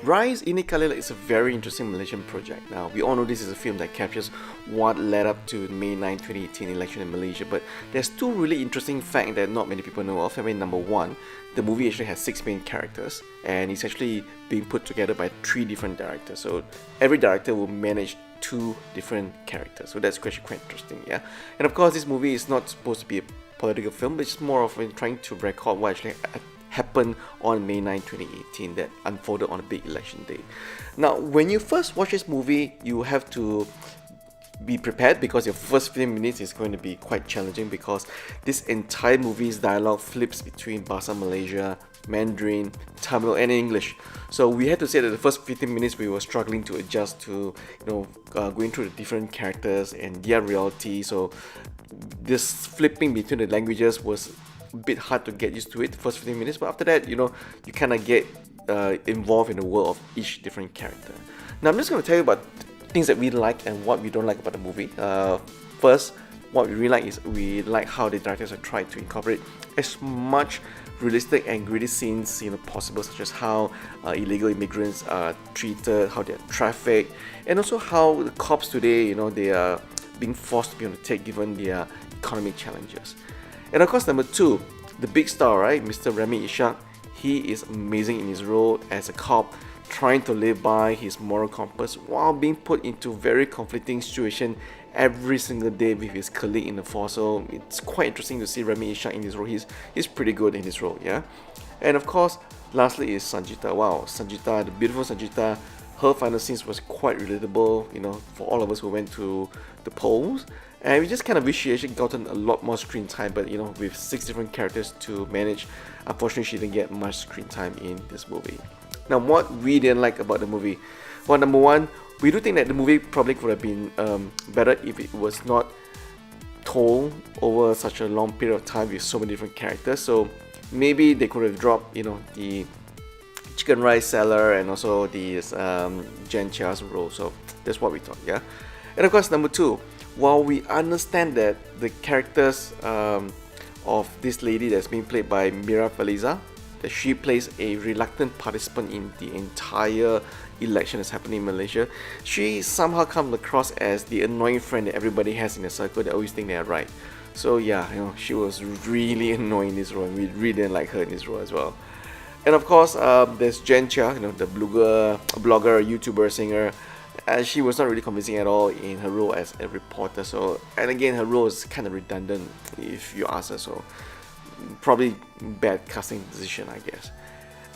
Rise Ini Kalilah is a very interesting Malaysian project. Now, we all know this is a film that captures what led up to May 9, 2018 election in Malaysia, but there's two really interesting facts that not many people know of. I mean, number one, the movie actually has 6 main characters, and it's actually being put together by 3 different directors. So every director will manage 2 different characters. So that's actually quite interesting, yeah. And of course, this movie is not supposed to be a political film, but it's more of trying to record what actually happened on May 9, 2018 that unfolded on a big election day. Now, when you first watch this movie, you have to be prepared because your first 15 minutes is going to be quite challenging because this entire movie's dialogue flips between Bahasa Malaysia, Mandarin, Tamil and English. So we had to say that the first 15 minutes we were struggling to adjust to, going through the different characters and their reality. So this flipping between the languages was a bit hard to get used to it the first 15 minutes, but after that, you kind of get involved in the world of each different character. Now I'm just going to tell you about things that we like and what we don't like about the movie. First, what we really like is we like how the directors have tried to incorporate as much realistic and gritty scenes possible, such as how illegal immigrants are treated, how they're trafficked, and also how the cops today, they are being forced to be on the take given their economic challenges. And of course, number 2, the big star, right, Mr. Remy Ishak. He is amazing in his role as a cop, trying to live by his moral compass while being put into very conflicting situation every single day with his colleague in the force. So it's quite interesting to see Remy Ishak in his role. He's pretty good in his role, yeah. And of course, lastly is Sanjita. Wow, Sanjita, the beautiful Sanjita. Her final scenes was quite relatable, for all of us who went to the polls. And we just kind of wish she actually gotten a lot more screen time, but with 6 different characters to manage, unfortunately she didn't get much screen time in this movie. Now, what we didn't like about the movie, well, number 1, we do think that the movie probably could have been better if it was not told over such a long period of time with so many different characters. So maybe they could have dropped, the chicken rice seller and also the Jen Chia's role. So that's what we thought, yeah. And of course, number 2, while we understand that the characters of this lady that's being played by Mira Faliza, that she plays a reluctant participant in the entire election that's happening in Malaysia, she somehow comes across as the annoying friend that everybody has in a circle that always think they're right. So yeah, she was really annoying in this role, and we really didn't like her in this role as well. And of course, there's Jen Chia, the blogger, YouTuber, singer. She was not really convincing at all in her role as a reporter. So, and again, her role is kind of redundant if you ask her. So, probably bad casting decision, I guess.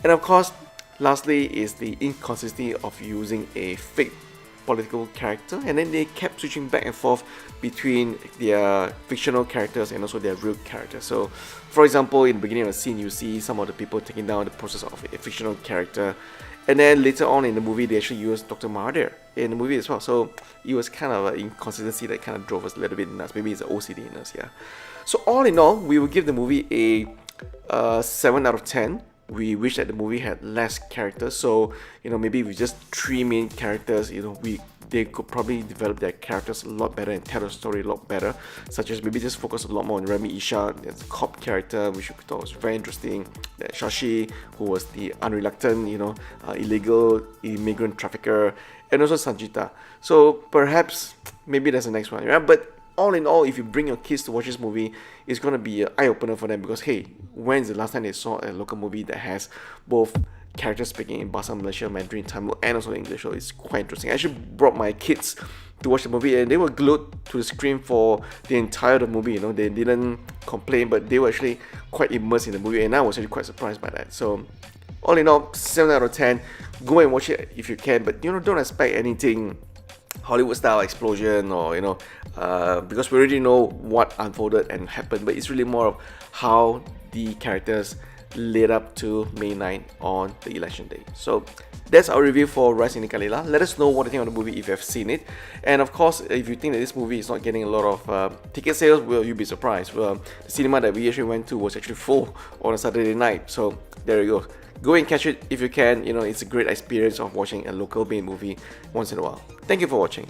And of course, lastly is the inconsistency of using a fake political character, and then they kept switching back and forth between their fictional characters and also their real characters. So, for example, in the beginning of the scene, you see some of the people taking down the process of a fictional character, and then later on in the movie, they actually used Dr. Mahathir in the movie as well. So it was kind of an inconsistency that kind of drove us a little bit nuts. Maybe it's an OCD in us, yeah. So all in all, we will give the movie a 7 out of 10. We wish that the movie had less characters. So maybe with just 3 main characters, they could probably develop their characters a lot better and tell the story a lot better. Such as maybe just focus a lot more on Remy Ishak, the cop character, which we thought was very interesting. That Shashi, who was the unreluctant, illegal immigrant trafficker, and also Sanjita. So perhaps maybe that's the next one, yeah. But all in all, if you bring your kids to watch this movie, it's going to be an eye-opener for them because, hey, when's the last time they saw a local movie that has both characters speaking in Bahasa Malaysia, Mandarin, Tamil, and also English? So it's quite interesting. I actually brought my kids to watch the movie, and they were glued to the screen for the entire movie. They didn't complain, but they were actually quite immersed in the movie, and I was actually quite surprised by that. So all in all, 7 out of 10. Go and watch it if you can, but don't expect anything Hollywood style explosion or because we already know what unfolded and happened, but it's really more of how the characters led up to May 9 on the election day. So that's our review for Rise Ini Kalilah. Let us know what you think of the movie if you have seen it, and of course, if you think that this movie is not getting a lot of ticket sales, well, you'll be surprised. Well, the cinema that we actually went to was actually full on a Saturday night. So there you go. Go and catch it if you can. It's a great experience of watching a local made movie once in a while. Thank you for watching.